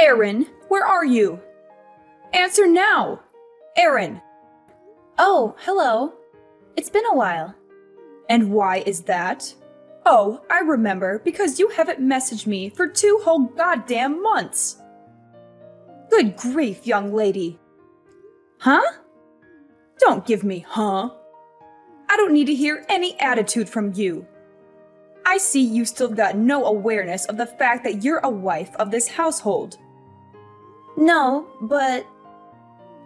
Erin, where are you? Answer now! Erin! Oh, hello. It's been a while. And why is that? Oh, I remember, because you haven't messaged me for 2 whole goddamn months. Good grief, young lady. Huh? Don't give me huh. I don't need to hear any attitude from you. I see you still got no awareness of the fact that you're a wife of this household. No, but...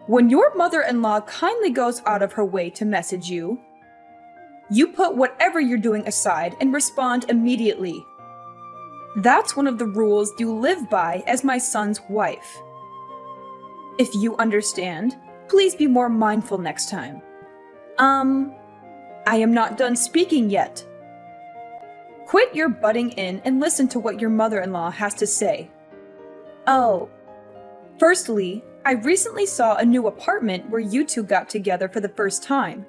When your mother-in-law kindly goes out of her way to message you, you put whatever you're doing aside and respond immediately. That's one of the rules you live by as my son's wife. If you understand, please be more mindful next time. I am not done speaking yet. Quit your butting in and listen to what your mother-in-law has to say. Oh. Firstly, I recently saw a new apartment where you two got together for the first time.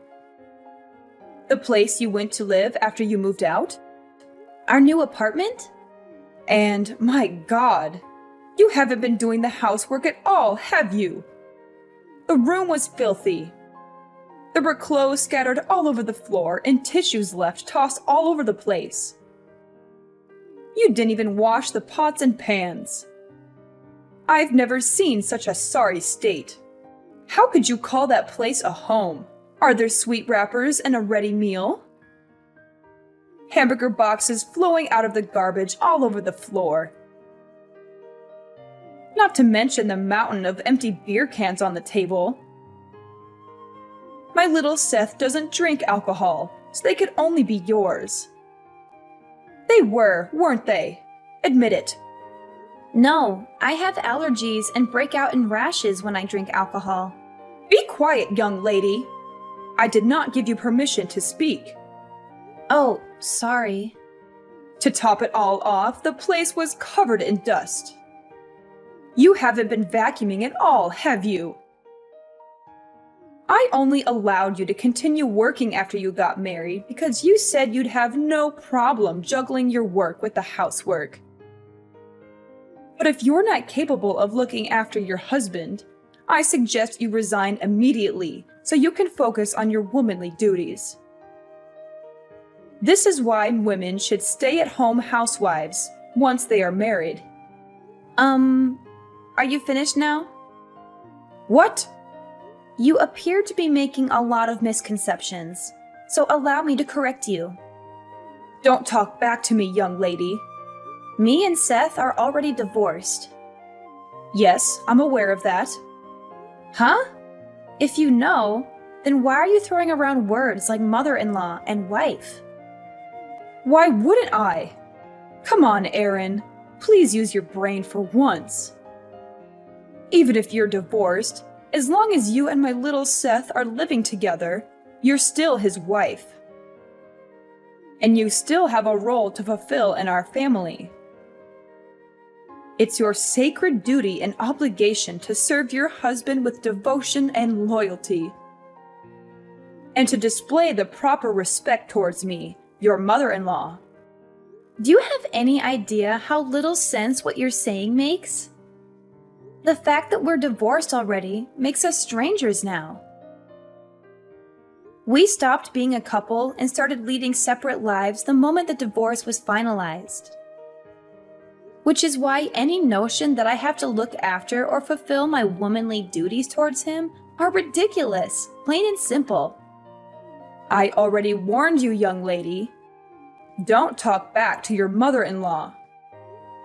The place you went to live after you moved out? Our new apartment? And my God, you haven't been doing the housework at all, have you? The room was filthy. There were clothes scattered all over the floor and tissues left tossed all over the place. You didn't even wash the pots and pans. I've never seen such a sorry state. How could you call that place a home? Are there sweet wrappers and a ready meal? Hamburger boxes flowing out of the garbage all over the floor. Not to mention the mountain of empty beer cans on the table. My little Seth doesn't drink alcohol, so they could only be yours. They were, weren't they? Admit it. No, I have allergies and break out in rashes when I drink alcohol. Be quiet, young lady. I did not give you permission to speak. Oh, sorry. To top it all off, the place was covered in dust. You haven't been vacuuming at all, have you? I only allowed you to continue working after you got married because you said you'd have no problem juggling your work with the housework. But if you're not capable of looking after your husband, I suggest you resign immediately so you can focus on your womanly duties. This is why women should stay at home housewives once they are married. Are you finished now? What? You appear to be making a lot of misconceptions, so allow me to correct you. Don't talk back to me, young lady. Me and Seth are already divorced. Yes, I'm aware of that. Huh? If you know, then why are you throwing around words like mother-in-law and wife? Why wouldn't I? Come on, Erin. Please use your brain for once. Even if you're divorced, as long as you and my little Seth are living together, you're still his wife. And you still have a role to fulfill in our family. It's your sacred duty and obligation to serve your husband with devotion and loyalty. And to display the proper respect towards me, your mother-in-law. Do you have any idea how little sense what you're saying makes? The fact that we're divorced already makes us strangers now. We stopped being a couple and started leading separate lives the moment the divorce was finalized. Which is why any notion that I have to look after or fulfill my womanly duties towards him are ridiculous, plain and simple. I already warned you, young lady. Don't talk back to your mother-in-law.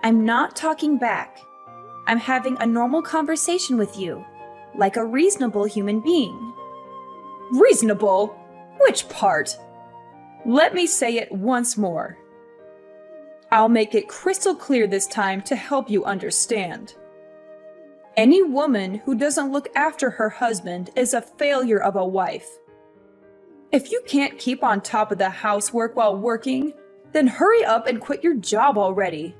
I'm not talking back. I'm having a normal conversation with you, like a reasonable human being. Reasonable? Which part? Let me say it once more. I'll make it crystal clear this time to help you understand. Any woman who doesn't look after her husband is a failure of a wife. If you can't keep on top of the housework while working, then hurry up and quit your job already.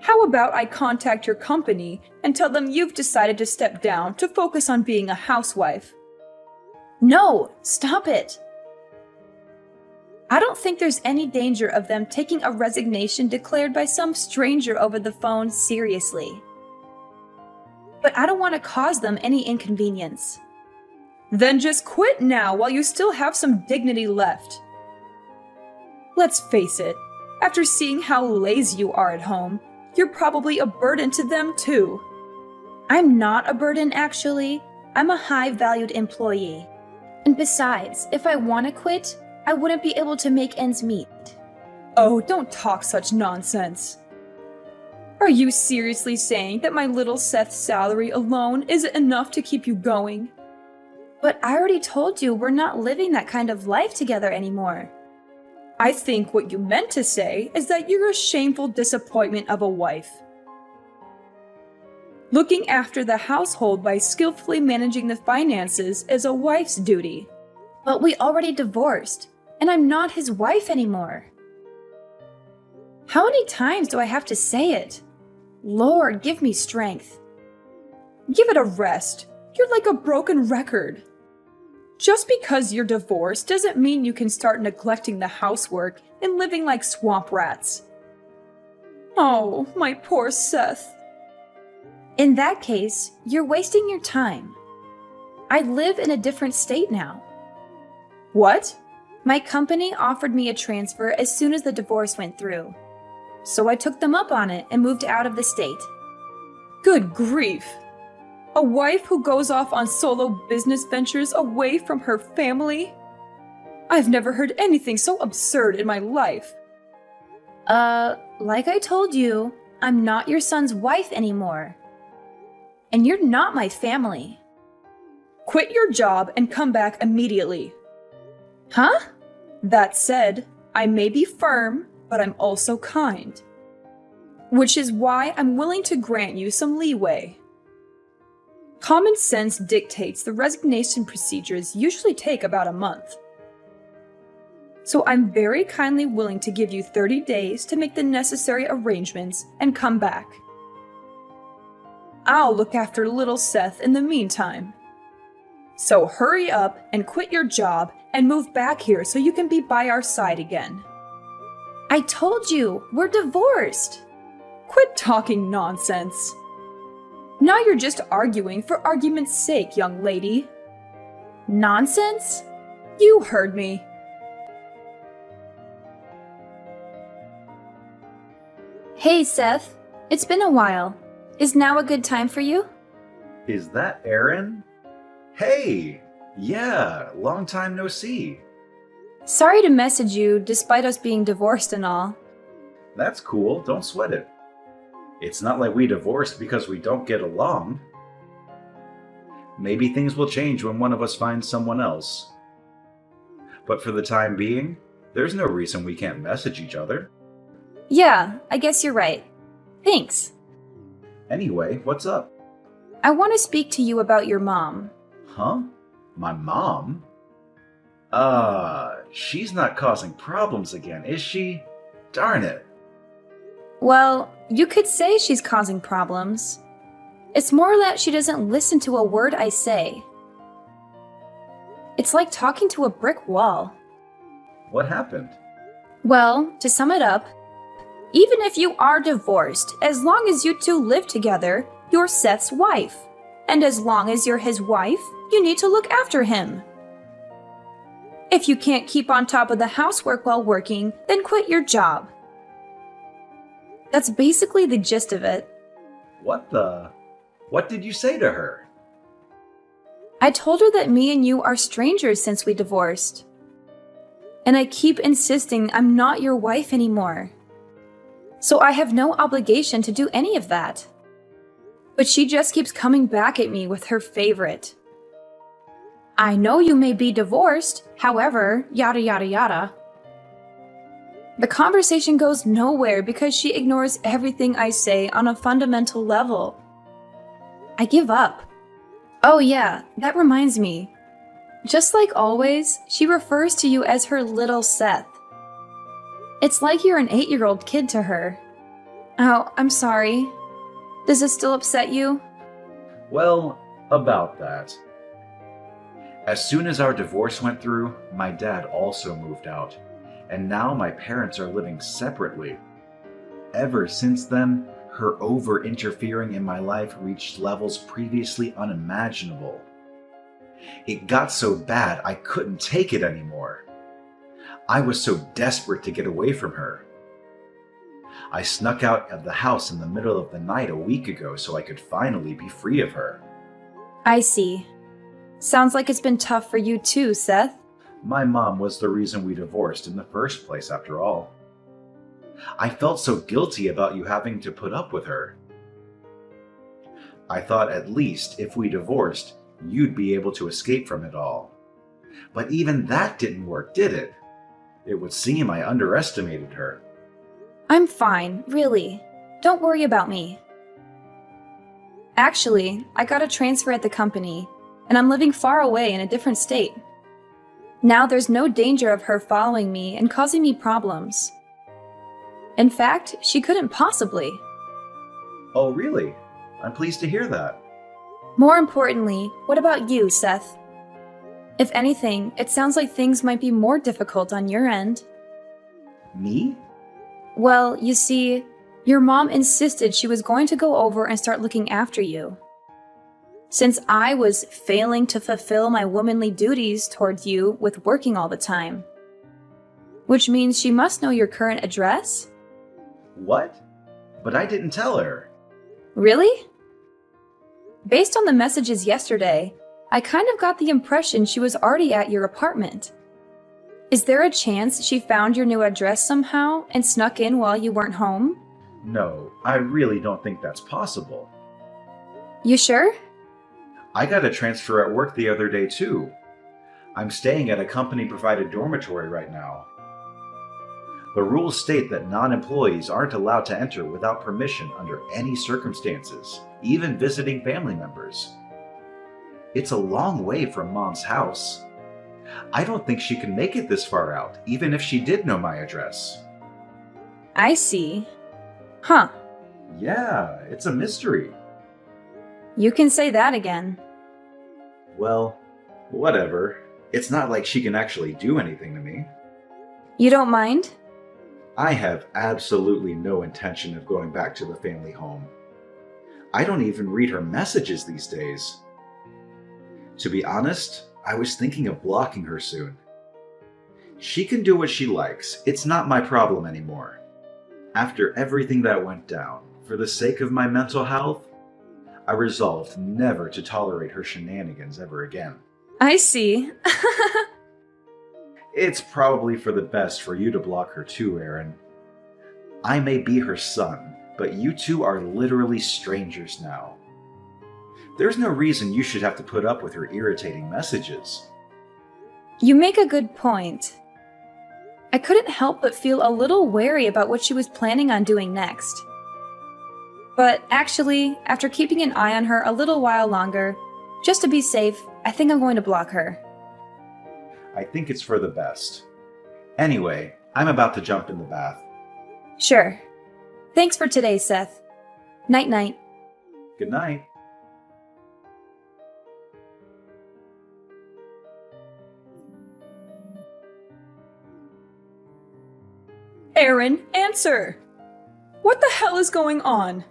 How about I contact your company and tell them you've decided to step down to focus on being a housewife? No, stop it. I don't think there's any danger of them taking a resignation declared by some stranger over the phone seriously. But I don't want to cause them any inconvenience. Then just quit now while you still have some dignity left. Let's face it, after seeing how lazy you are at home, you're probably a burden to them too. I'm not a burden, actually. I'm a high-valued employee. And besides, if I want to quit, I wouldn't be able to make ends meet. Oh, don't talk such nonsense. Are you seriously saying that my little Seth's salary alone isn't enough to keep you going? But I already told you we're not living that kind of life together anymore. I think what you meant to say is that you're a shameful disappointment of a wife. Looking after the household by skillfully managing the finances is a wife's duty. But we already divorced, and I'm not his wife anymore. How many times do I have to say it? Lord, give me strength. Give it a rest. You're like a broken record. Just because you're divorced doesn't mean you can start neglecting the housework and living like swamp rats. Oh, my poor Seth. In that case, you're wasting your time. I live in a different state now. What? My company offered me a transfer as soon as the divorce went through. So I took them up on it and moved out of the state. Good grief. A wife who goes off on solo business ventures away from her family? I've never heard anything so absurd in my life. Like I told you, I'm not your son's wife anymore. And you're not my family. Quit your job and come back immediately. Huh? That said, I may be firm, but I'm also kind. Which is why I'm willing to grant you some leeway. Common sense dictates the resignation procedures usually take about a month. So I'm very kindly willing to give you 30 days to make the necessary arrangements and come back. I'll look after little Seth in the meantime. So hurry up and quit your job and move back here so you can be by our side again. I told you, we're divorced. Quit talking nonsense. Now you're just arguing for argument's sake, young lady. Nonsense? You heard me. Hey, Seth. It's been a while. Is now a good time for you? Is that Aaron? Hey! Yeah, long time no see. Sorry to message you despite us being divorced and all. That's cool, don't sweat it. It's not like we divorced because we don't get along. Maybe things will change when one of us finds someone else. But for the time being, there's no reason we can't message each other. Yeah, I guess you're right. Thanks. Anyway, what's up? I want to speak to you about your mom. Huh? My mom? She's not causing problems again, is she? Darn it. Well, you could say she's causing problems. It's more that she doesn't listen to a word I say. It's like talking to a brick wall. What happened? Well, to sum it up, even if you are divorced, as long as you two live together, you're Seth's wife. And as long as you're his wife, you need to look after him. If you can't keep on top of the housework while working, then quit your job. That's basically the gist of it. What did you say to her? I told her that me and you are strangers since we divorced. And I keep insisting I'm not your wife anymore. So I have no obligation to do any of that. But she just keeps coming back at me with her favorite. I know you may be divorced, however, yada yada yada. The conversation goes nowhere because she ignores everything I say on a fundamental level. I give up. Oh yeah, that reminds me. Just like always, she refers to you as her little Seth. It's like you're an 8-year-old kid to her. Oh, I'm sorry. Does it still upset you? Well, about that. As soon as our divorce went through, my dad also moved out. and now my parents are living separately. Ever since then, her over-interfering in my life reached levels previously unimaginable. It got so bad I couldn't take it anymore. I was so desperate to get away from her. I snuck out of the house in the middle of the night a week ago so I could finally be free of her. I see. Sounds like it's been tough for you too, Seth. My mom was the reason we divorced in the first place, after all. I felt so guilty about you having to put up with her. I thought at least if we divorced, you'd be able to escape from it all. But even that didn't work, did it? It would seem I underestimated her. I'm fine, really. Don't worry about me. Actually, I got a transfer at the company, and I'm living far away in a different state. Now there's no danger of her following me and causing me problems. In fact, she couldn't possibly. Oh, really? I'm pleased to hear that. More importantly, what about you, Seth? If anything, it sounds like things might be more difficult on your end. Me? Well, you see, your mom insisted she was going to go over and start looking after you. Since I was failing to fulfill my womanly duties towards you with working all the time. Which means she must know your current address? What? But I didn't tell her. Really? Based on the messages yesterday, I kind of got the impression she was already at your apartment. Is there a chance she found your new address somehow and snuck in while you weren't home? No, I really don't think that's possible. You sure? I got a transfer at work the other day too. I'm staying at a company-provided dormitory right now. The rules state that non-employees aren't allowed to enter without permission under any circumstances, even visiting family members. It's a long way from Mom's house. I don't think she can make it this far out, even if she did know my address. I see. Huh. Yeah, it's a mystery. You can say that again. Well, whatever. It's not like she can actually do anything to me. You don't mind? I have absolutely no intention of going back to the family home. I don't even read her messages these days. To be honest, I was thinking of blocking her soon. She can do what she likes. It's not my problem anymore. After everything that went down, for the sake of my mental health, I resolved never to tolerate her shenanigans ever again. I see. It's probably for the best for you to block her too, Aaron. I may be her son, but you two are literally strangers now. There's no reason you should have to put up with her irritating messages. You make a good point. I couldn't help but feel a little wary about what she was planning on doing next. But actually, after keeping an eye on her a little while longer, just to be safe, I think I'm going to block her. I think it's for the best. Anyway, I'm about to jump in the bath. Sure. Thanks for today, Seth. Night-night. Good night. Aaron, answer! What the hell is going on?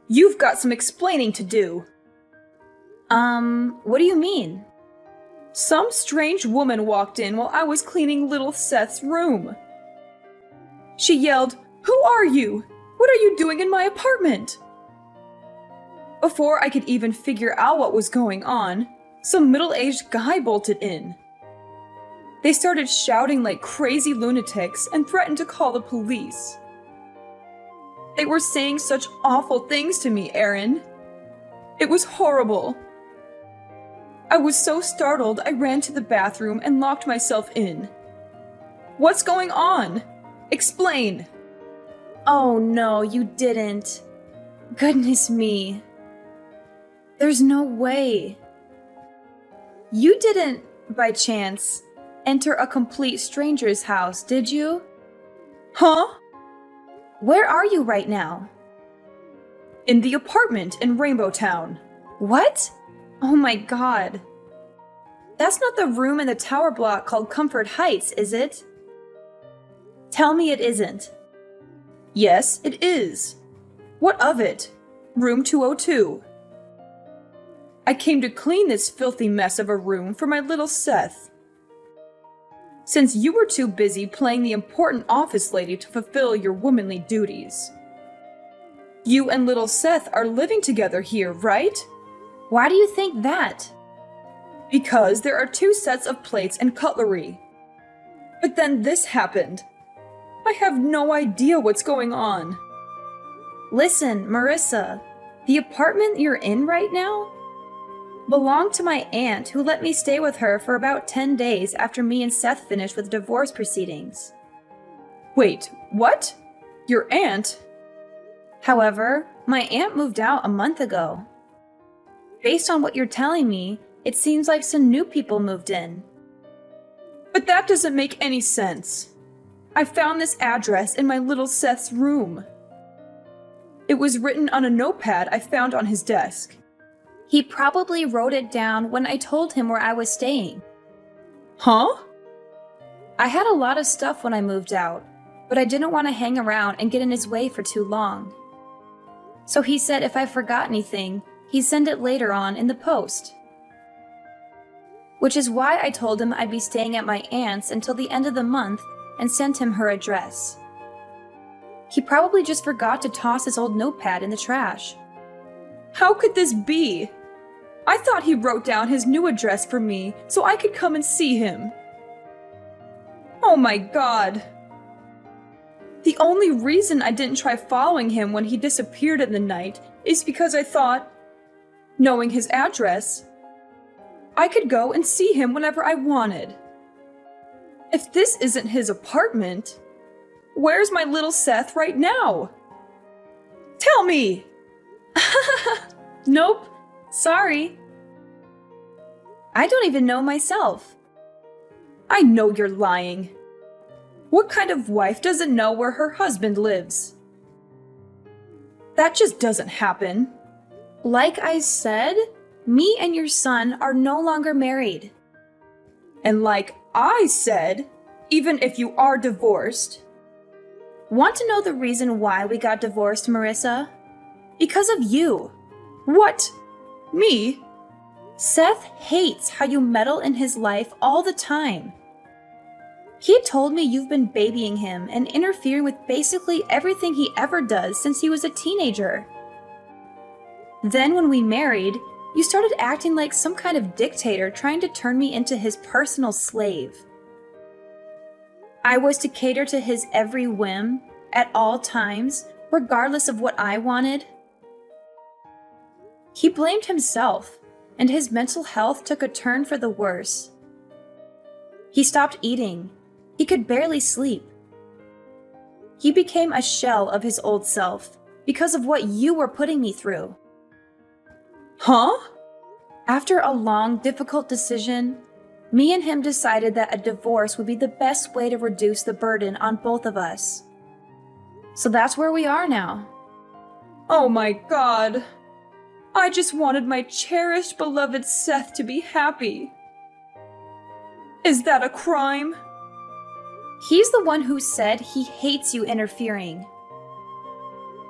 You've got some explaining to do. What do you mean? Some strange woman walked in while I was cleaning little Seth's room. She yelled, "Who are you? What are you doing in my apartment?" Before I could even figure out what was going on, some middle-aged guy bolted in. They started shouting like crazy lunatics and threatened to call the police. They were saying such awful things to me, Aaron. It was horrible. I was so startled I ran to the bathroom and locked myself in. What's going on? Explain. Oh no, you didn't. Goodness me. There's no way. You didn't, by chance, enter a complete stranger's house, did you? Huh? Where are you right now? In the apartment in Rainbow Town. What? Oh my god. That's not the room in the tower block called Comfort Heights, is it? Tell me it isn't. Yes, it is. What of it? Room 202. I came to clean this filthy mess of a room for my little Seth. Since you were too busy playing the important office lady to fulfill your womanly duties. You and little Seth are living together here, right? Why do you think that? Because there are 2 sets of plates and cutlery. But then this happened. I have no idea what's going on. Listen, Marissa, the apartment you're in right now belonged to my aunt who let me stay with her for about 10 days after me and Seth finished with divorce proceedings. Wait, what? Your aunt? However, my aunt moved out a month ago. Based on what you're telling me, it seems like some new people moved in. But that doesn't make any sense. I found this address in my little Seth's room. It was written on a notepad I found on his desk. He probably wrote it down when I told him where I was staying. Huh? I had a lot of stuff when I moved out, but I didn't want to hang around and get in his way for too long. So he said if I forgot anything, he'd send it later on in the post. Which is why I told him I'd be staying at my aunt's until the end of the month and sent him her address. He probably just forgot to toss his old notepad in the trash. How could this be? I thought he wrote down his new address for me so I could come and see him. Oh my God. The only reason I didn't try following him when he disappeared in the night is because I thought, knowing his address, I could go and see him whenever I wanted. If this isn't his apartment, where's my little Seth right now? Tell me! Nope, sorry. I don't even know myself. I know you're lying. What kind of wife doesn't know where her husband lives? That just doesn't happen. Like I said, me and your son are no longer married. And like I said, even if you are divorced. Want to know the reason why we got divorced, Marissa? Because of you. What? Me? Seth hates how you meddle in his life all the time. He told me you've been babying him and interfering with basically everything he ever does since he was a teenager. Then when we married, you started acting like some kind of dictator trying to turn me into his personal slave. I was to cater to his every whim, at all times, regardless of what I wanted. He blamed himself, and his mental health took a turn for the worse. He stopped eating. He could barely sleep. He became a shell of his old self because of what you were putting me through. Huh? After a long, difficult decision, me and him decided that a divorce would be the best way to reduce the burden on both of us. So that's where we are now. Oh my God. I just wanted my cherished, beloved Seth to be happy. Is that a crime? He's the one who said he hates you interfering.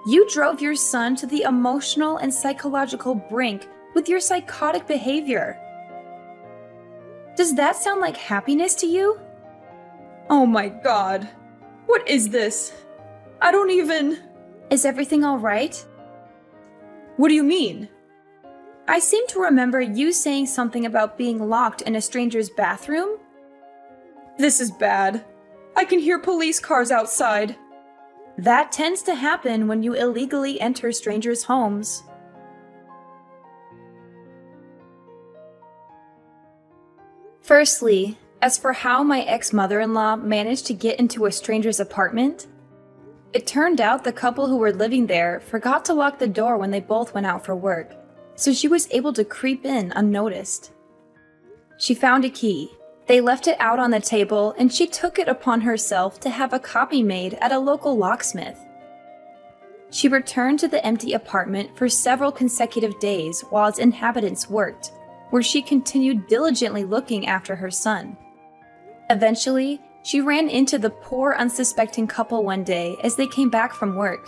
You drove your son to the emotional and psychological brink with your psychotic behavior. Does that sound like happiness to you? Oh my God. What is this? I don't even... Is everything all right? What do you mean? I seem to remember you saying something about being locked in a stranger's bathroom. This is bad. I can hear police cars outside. That tends to happen when you illegally enter strangers' homes. Firstly, as for how my ex-mother-in-law managed to get into a stranger's apartment, it turned out the couple who were living there forgot to lock the door when they both went out for work, so she was able to creep in unnoticed. She found a key. They left it out on the table, and she took it upon herself to have a copy made at a local locksmith. She returned to the empty apartment for several consecutive days while its inhabitants worked, where she continued diligently looking after her son. Eventually, she ran into the poor, unsuspecting couple one day as they came back from work.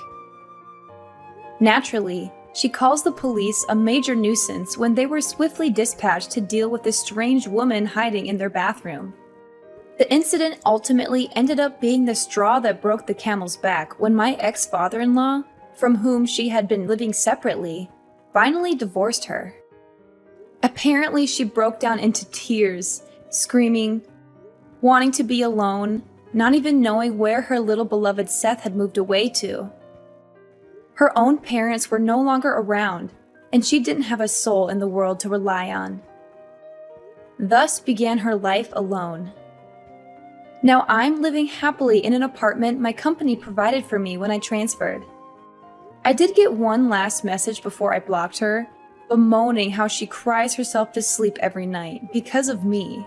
Naturally, she calls the police a major nuisance when they were swiftly dispatched to deal with this strange woman hiding in their bathroom. The incident ultimately ended up being the straw that broke the camel's back when my ex-father-in-law, from whom she had been living separately, finally divorced her. Apparently, she broke down into tears, screaming, wanting to be alone, not even knowing where her little beloved Seth had moved away to. Her own parents were no longer around, and she didn't have a soul in the world to rely on. Thus began her life alone. Now I'm living happily in an apartment my company provided for me when I transferred. I did get one last message before I blocked her, bemoaning how she cries herself to sleep every night because of me.